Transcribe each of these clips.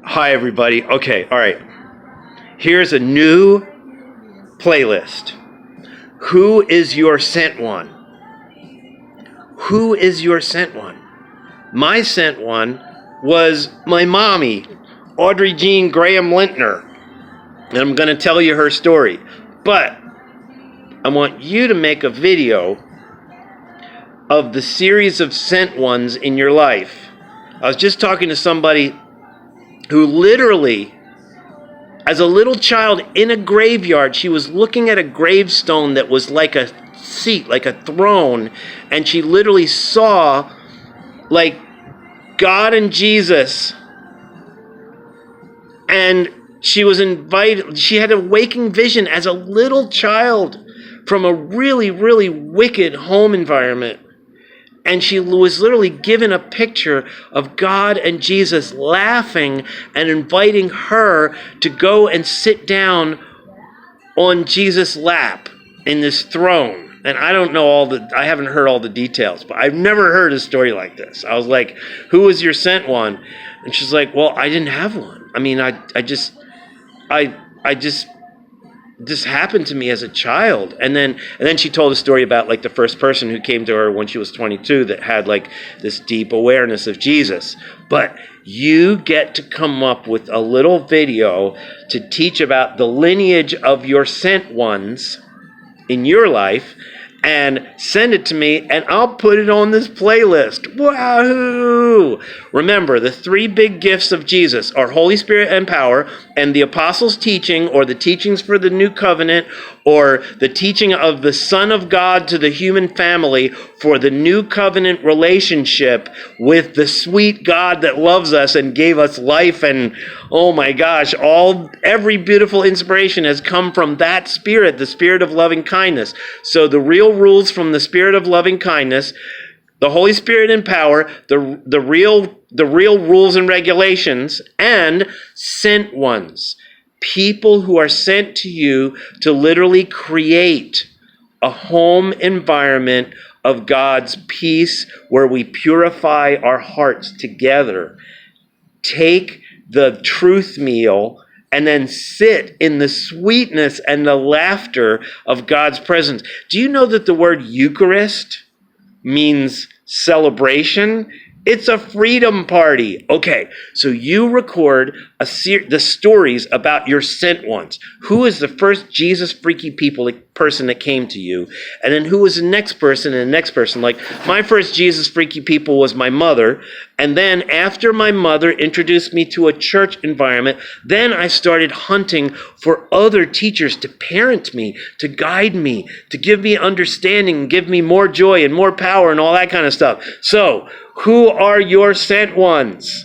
Hi, everybody. Okay, all right. Here's a new playlist. Who is your sent one? Who is your sent one? My sent one was my mommy, Audrey Jean Graham Lintner. And I'm going to tell you her story. But I want you to make a video of the series of sent ones in your life. I was just talking to somebody who literally, as a little child in a graveyard, she was looking at a gravestone that was like a seat, like a throne, and she literally saw like God and Jesus. And she was invited, she had a waking vision as a little child from a really, really wicked home environment. And she was literally given a picture of God and Jesus laughing and inviting her to go and sit down on Jesus' lap in this throne. And I don't know I haven't heard all the details, but I've never heard a story like this. I was like, who was your sent one? And she's like, well, I didn't have one. I mean, this happened to me as a child. And then she told a story about like the first person who came to her when she was 22 that had like this deep awareness of Jesus. But you get to come up with a little video to teach about the lineage of your sent ones in your life and send it to me, and I'll put it on this playlist. Wahoo! Remember, the three big gifts of Jesus are Holy Spirit and power, and the apostles' teaching, or the teachings for the new covenant, or the teaching of the Son of God to the human family for the new covenant relationship with the sweet God that loves us and gave us life. And oh my gosh, every beautiful inspiration has come from that spirit, the spirit of loving kindness. So the real rules from the spirit of loving kindness, the Holy Spirit and power, the real rules and regulations, and sent ones. People who are sent to you to literally create a home environment of God's peace where we purify our hearts together. Take the truth meal and then sit in the sweetness and the laughter of God's presence. Do you know that the word Eucharist means celebration? It's a freedom party. Okay, so you record the stories about your sent ones. Who is the first Jesus freaky person that came to you? And then who was the next person and the next person? Like my first Jesus freaky people was my mother. And then after my mother introduced me to a church environment, then I started hunting for other teachers to parent me, to guide me, to give me understanding, give me more joy and more power and all that kind of stuff. So, who are your sent ones?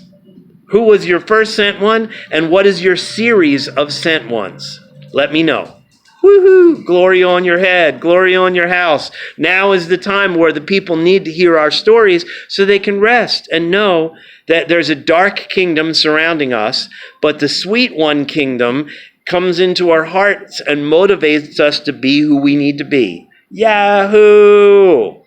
Who was your first sent one? And what is your series of sent ones? Let me know. Woohoo! Glory on your head. Glory on your house. Now is the time where the people need to hear our stories so they can rest and know that there's a dark kingdom surrounding us, but the sweet one kingdom comes into our hearts and motivates us to be who we need to be. Yahoo!